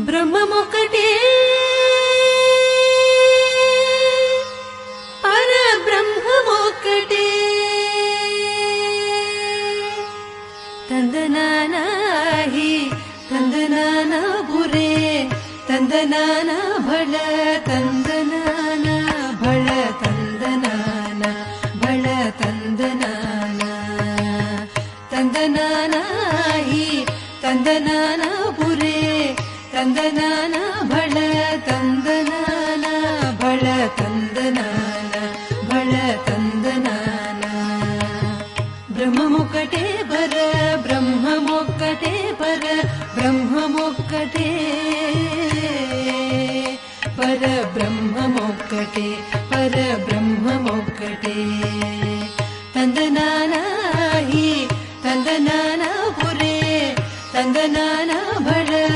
బ్రహ్మమొక్కటే పరబ్రహ్మమొక్కటే తందనానాహి తందనాన బురే తందనాన భళ తందనాన భళ తందనాన భళ తందనాన తందనానాహి తందనాన బురే తందనాన భళ తందనాన భళ తందనాన భళ తందనాన బ్రహ్మమొక్కటే పర బ్రహ్మమొక్కటే పర బ్రహ్మమొక్కటే పర బ్రహ్మమొక్కటే పర